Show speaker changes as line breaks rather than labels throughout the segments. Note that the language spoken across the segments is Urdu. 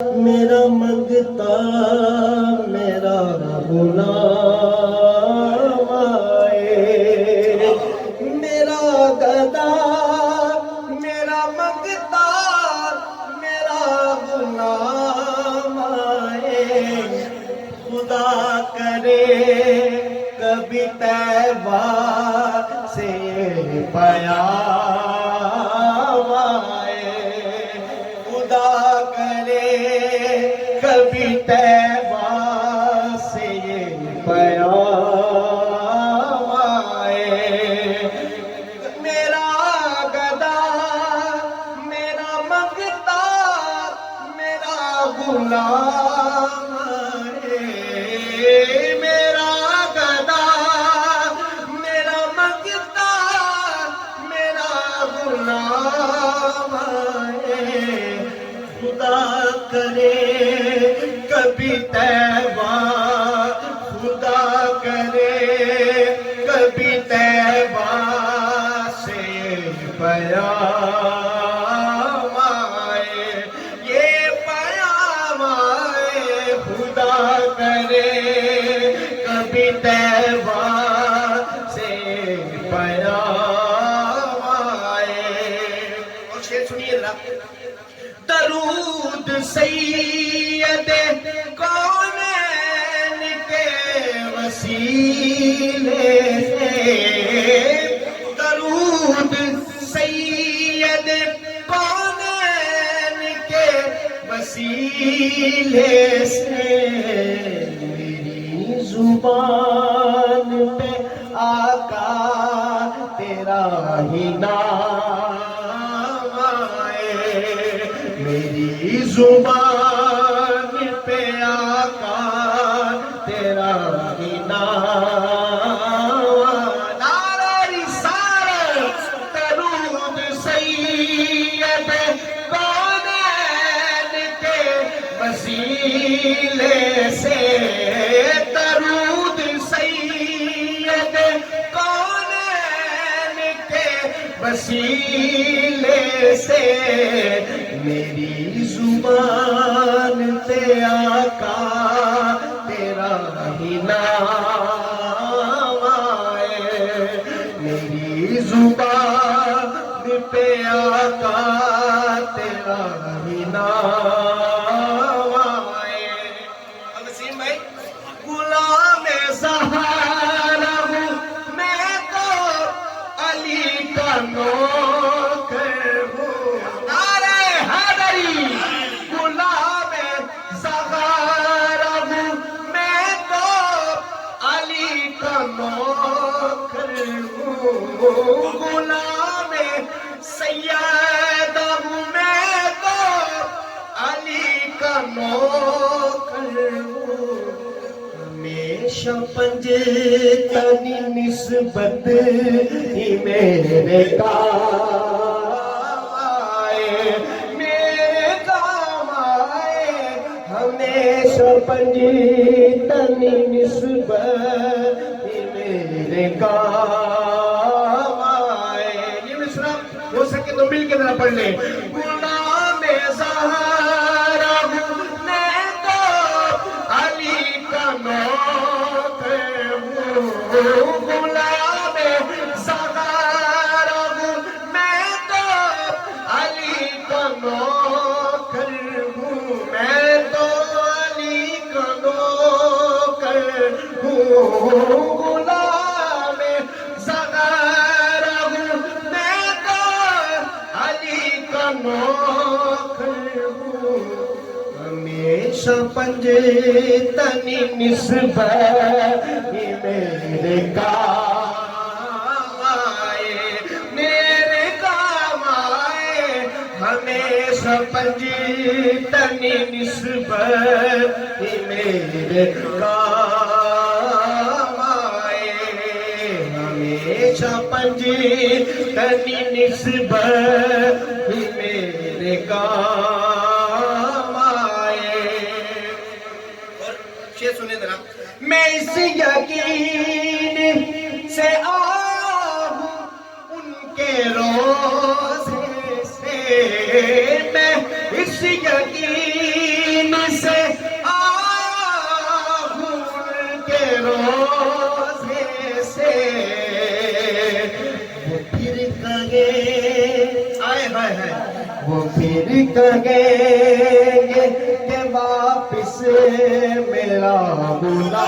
میرا منگتا میرا غلام آئے، میرا گدا میرا منگتا میرا غلام آئے، خدا کرے کبھی طیبہ سے پیام آئے، خدا کرے کبھی طیبہ سے یہ پیام آئے، میرا گدا میرا منگتا میرا غلام آئے، میرا گدا میرا منگتا میرا غلام آئے، خدا کرے کبھی طیبہ، خدا کرے کبھی طیبہ سے پیام آئے، یہ پیام آئے، خدا کرے کبھی طیبہ سے پیام آئے۔ اور شعر سنیے ذرا، درود سید کونین کے وسیلے سے، درود سید کونین کے وسیلے سے، میری زبان پہ آقا تیرا ہی نام آئے، میری زبان پہ آقا تیرا ہی نام، نعرہ رسالت درود سید کونین کے وسیلے سے، درود سید کونین کے وسیلے سے، میری زبان پہ آقا تیرا ہی نام آئے، میری زبان پہ آقا تیرا ہی نام آئے۔ اب وسیم بھائی، غلام زہرا ہوں میں تو علی کا نوکر ہوں، نعرہ حیدری، غلام زہرا ہوں میں تو علی کا نوکر ہوں، غلام سیدہ ہوں میں تو علی کا نوکر ہوں، ہمیشہ پنجتنی نسبت ہی میرے کام آئے، میرے کام آئے، ہمیشہ پنجتنی نسبت ہی میرے کام آئے۔ یہ مصرع ہو سکے تو مل کے ذرا پڑھ لیں، غلام زہرا ہوں میں تو علی کا نوکر ہوں، غلام زہرا ہوں میں تو علی کا نوکر ہوں، میں تو علی کا نوکر ہوں، غلام زہرا ہوں میں تو علی کا نوکر ہوں، ہمیشہ پنجتنی نسبت ہی میرے کام آئے، میرے کام آئے، ہمیشہ پنجتنی نسبت ہی میرے کام آئے، ہمیشہ پنجتنی نسبت ہی میرے کام آئے۔ اور شعر سنیں ذرا، میں اس یقین سے آیا ہوں ان کے روزے سے، میں اس یقین سے آیا ہوں ان کے روزے سے، وہ پھر کہیں آئے ہائے ہائے، وہ پھر کہیں گے کہ واپس میرا بلائے۔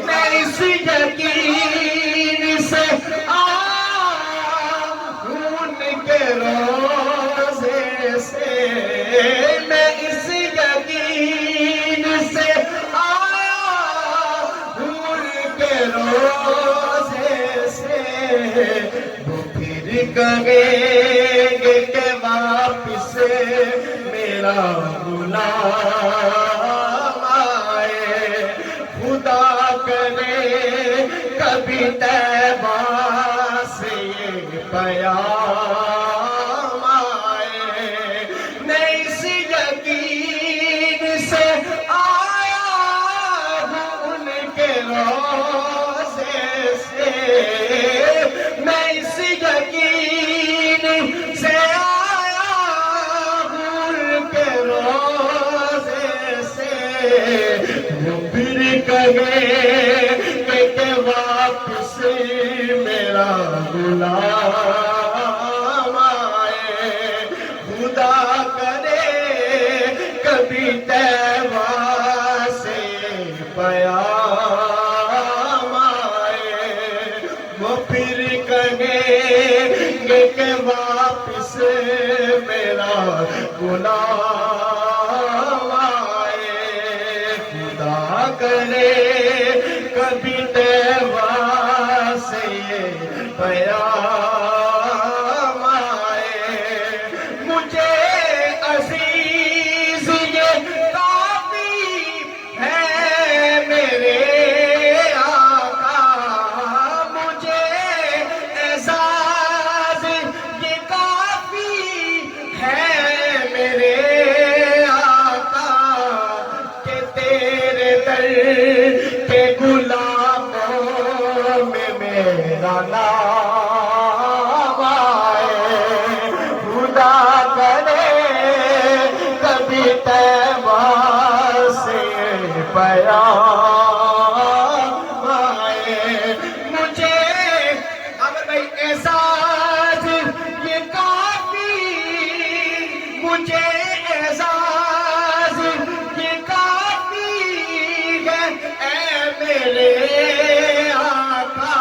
میں اس یقین سے آیا ہوں ان کے روزے سے، میں اس یقین سے آیا ہوں ان کے روزے سے، وہ پھر کہیں گے کہ واپس میرا غلام آئے۔ خدا کرے کبھی طیبہ سے یہ پیام آئے۔ میں اس یقین سے آیا ہوں ان کے روزے سے، میں اس یقین سے آیا ہوں ان کے روزے سے، وہ پھر کہیں کہ واپس میرا غلام آئے۔ خدا کرے کبھی طیبہ سے پیام آئے، وہ پھر کہیں گے کہ واپس میرا غلام آئے۔ خدا کرے کبھی طیبہ سے یہ پیام آئے۔ مجھے عزیز یہ کافی ہے میرے آقا، مجھے اعزاز یہ کافی ہے میرے آقا، کہ تیرے در کے غلاموں میں میرا نام آئے۔ خدا کرے کبھی طیبہ سے پیام آئے۔ مجھے اگر بھائی اعزاز یہ کافی، مجھے اعزاز یہ کافی ہے اے میرے آقا،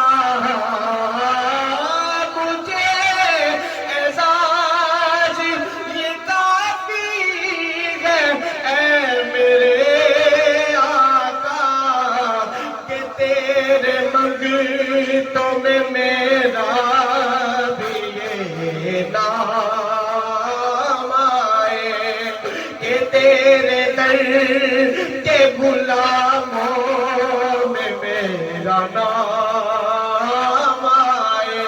مجھے اعزاز یہ کافی ہے اے میرے آقا، کہ تیرے منگتوں میں میرا بھی یہ نام آئے، کہ تیرے در کے غلاموں میں میرا نام آئے۔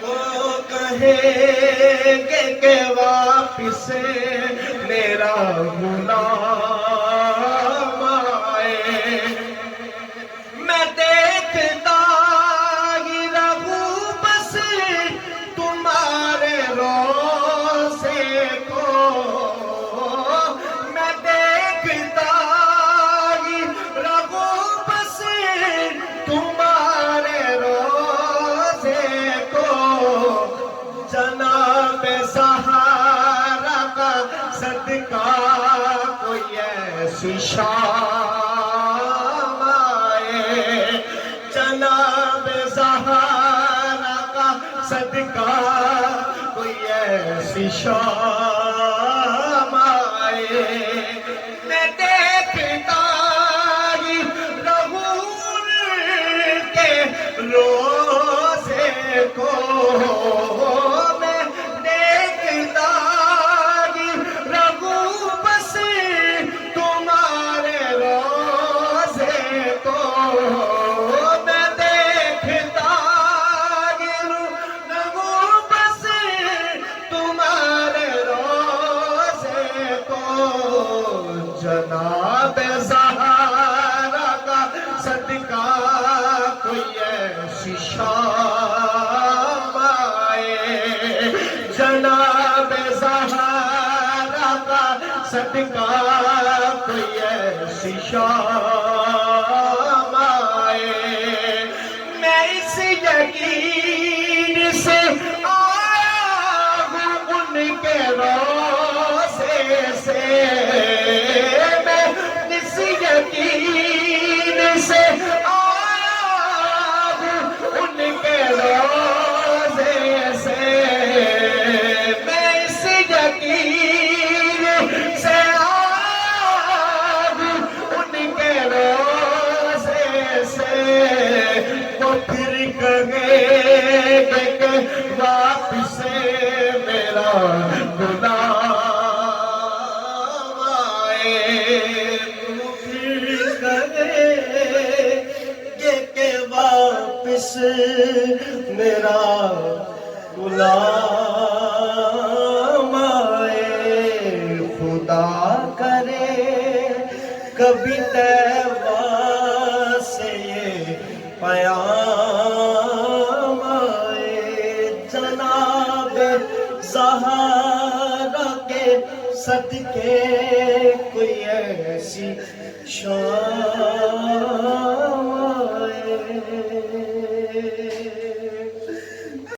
وہ کہیں گے کہ واپس میرا غلام آئے۔ میں دیکھتا ہی رہوں بس تمہارے روزے کو، میں دیکھتا ہی رہوں بس تمہارے روزے کو، جناب سہارا کا صدقہ کوئی ایسی شام آئے، جناب سہارا کا صدقہ کوئی ایسی شام آئے۔ میں دیکھتا ہی رہوں کے روزے کو، میں دیکھتا ہی رہوں بس تمہارے روزے کو، میں دیکھتا ہی رہوں بس تمہارے روزے کو، جناب صدقہ کوئی ایسی شام آئے میں اس یقین سے آیا ہوں ان کے روزے سے میں اس یقین سے آیا ہوں ان کے روزے سے میں اس یقین سے آیا ہوں ان کے روزے سے وہ پھر کہیں گے کہ واپس میرا غلام آئے وہ پھر کہیں گے کہ واپس میرا غلام آئے خدا کرے کبھی طیبہ سے یہ پیام آئے جناب زہرا کے صدقے کوئی ایسی شان